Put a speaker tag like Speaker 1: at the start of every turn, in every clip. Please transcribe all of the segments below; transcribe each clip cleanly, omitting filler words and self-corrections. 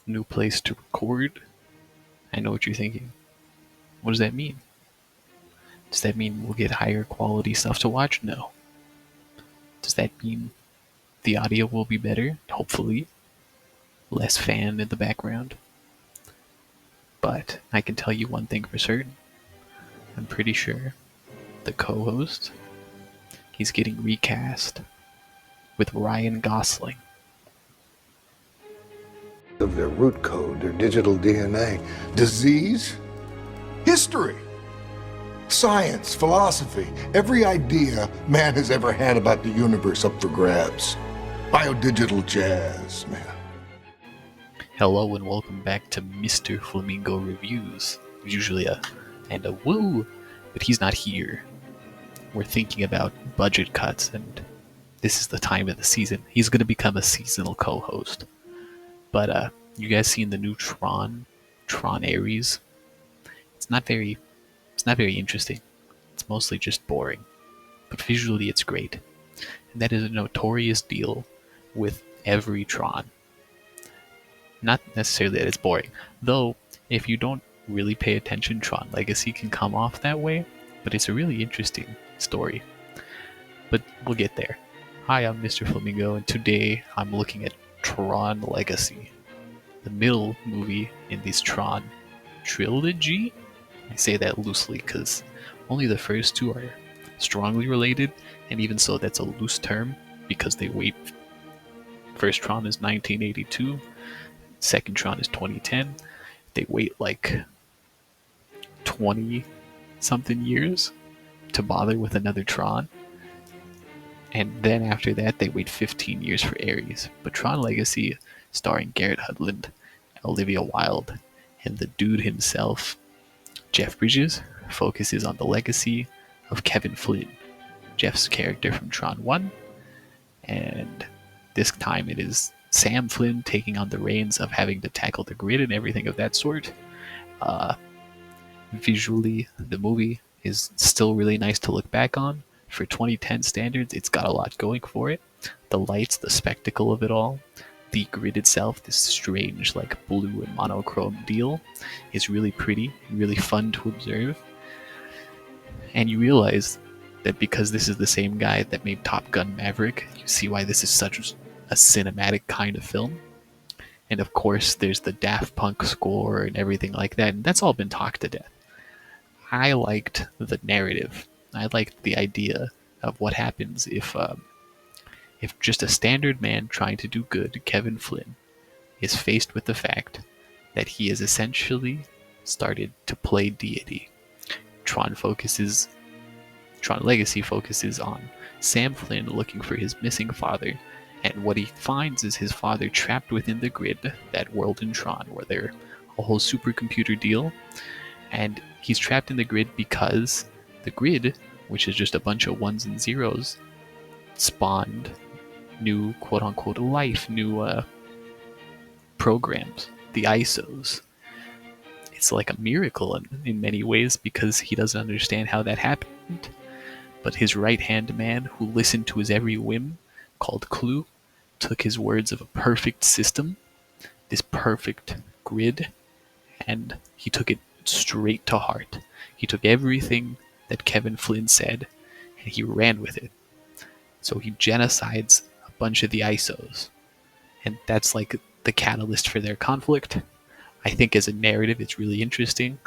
Speaker 1: New place to record? I know what you're thinking. What does that mean? Does that mean we'll get higher quality stuff to watch? No. Does that mean the audio will be better? Hopefully. Less fan in the background. But I can tell you one thing for certain. I'm pretty sure the co-host, he's getting recast with Ryan Gosling.
Speaker 2: Of their root code, their digital DNA. Disease, history, science, philosophy, every idea man has ever had about the universe up for grabs. Biodigital Jazz, man.
Speaker 1: Hello and welcome back to Mr.Flamingo Reviews. Usually a woo, but he's not here. We're thinking about budget cuts, and this is the time of the season. He's going to become a seasonal co-host. But you guys seen the new TRON Ares? It's not very interesting. It's mostly just boring. But visually it's great. And that is a notorious deal with every Tron. Not necessarily that it's boring, though if you don't really pay attention, Tron Legacy can come off that way, but it's a really interesting story. But we'll get there. Hi, I'm Mr. Flamingo, and today I'm looking at TRON Legacy, the middle movie in this TRON trilogy. I say that loosely because only the first two are strongly related, and even so that's a loose term because they wait. First TRON is 1982, second TRON is 2010. They wait like 20 something years to bother with another TRON. And then after that, they wait 15 years for Ares. But TRON Legacy, starring Garrett Hedlund, Olivia Wilde, and the dude himself, Jeff Bridges, focuses on the legacy of Kevin Flynn, Jeff's character from TRON 1. And this time it is Sam Flynn taking on the reins of having to tackle the grid and everything of that sort. Visually, the movie is still really nice to look back on. For 2010 standards, it's got a lot going for it. The lights, the spectacle of it all, the grid itself, this strange like blue and monochrome deal, is really pretty, really fun to observe. And you realize that because this is the same guy that made Top Gun Maverick, you see why this is such a cinematic kind of film. And of course, there's the Daft Punk score and everything like that, and that's all been talked to death. I liked the narrative. I liked the idea of what happens if just a standard man trying to do good, Kevin Flynn, is faced with the fact that he has essentially started to play deity. TRON Legacy focuses on Sam Flynn looking for his missing father, and what he finds is his father trapped within the grid, that world in TRON where they're a whole supercomputer deal, and he's trapped in the grid because the grid, which is just a bunch of ones and zeros, spawned new quote-unquote life, new programs, the ISOs. It's like a miracle in many ways because he doesn't understand how that happened. But his right-hand man, who listened to his every whim, called Clue, took his words of a perfect system, this perfect grid, and he took it straight to heart. He took everything that Kevin Flynn said and he ran with it. So he genocides a bunch of the ISOs, and that's like the catalyst for their conflict. I think as a narrative it's really interesting.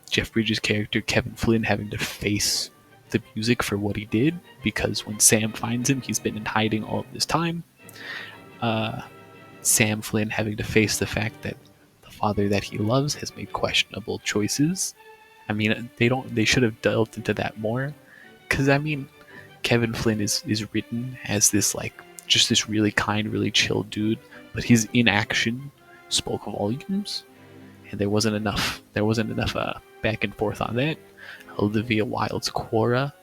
Speaker 1: Jeff Bridges' character Kevin Flynn having to face the music for what he did, because when Sam finds him, he's been in hiding all of this time. Sam Flynn having to face the fact that the father that he loves has made questionable choices. I mean, they should have delved into that more, because I mean, Kevin Flynn is written as this like just this really kind, really chill dude, but his inaction spoke volumes, and there wasn't enough back and forth on that. Olivia Wilde's Quora,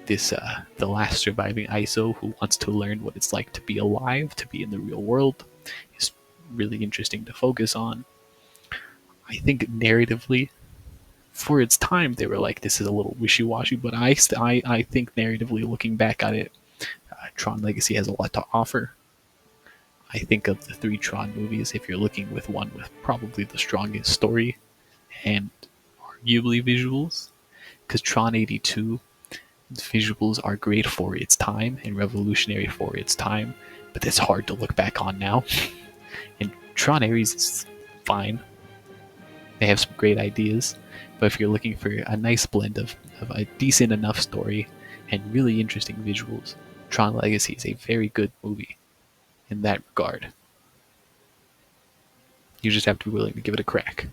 Speaker 1: this the last surviving ISO who wants to learn what it's like to be alive, to be in the real world, is really interesting to focus on. I think narratively, for its time, they were like, this is a little wishy-washy, but I think narratively, looking back at it, TRON Legacy has a lot to offer. I think of the three Tron movies, if you're looking with one with probably the strongest story and arguably visuals, because Tron 82 visuals are great for its time and revolutionary for its time, but it's hard to look back on now. And Tron Ares is fine. They have some great ideas, but if you're looking for a nice blend of a decent enough story and really interesting visuals, Tron Legacy is a very good movie in that regard. You just have to be willing to give it a crack.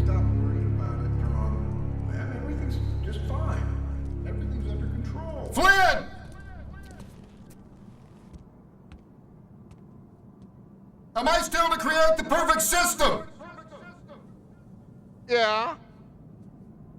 Speaker 2: Stop worrying about it, Tron. Man, everything's just fine. Everything's under control. Flynn! Am I still to create the perfect system?
Speaker 3: Yeah.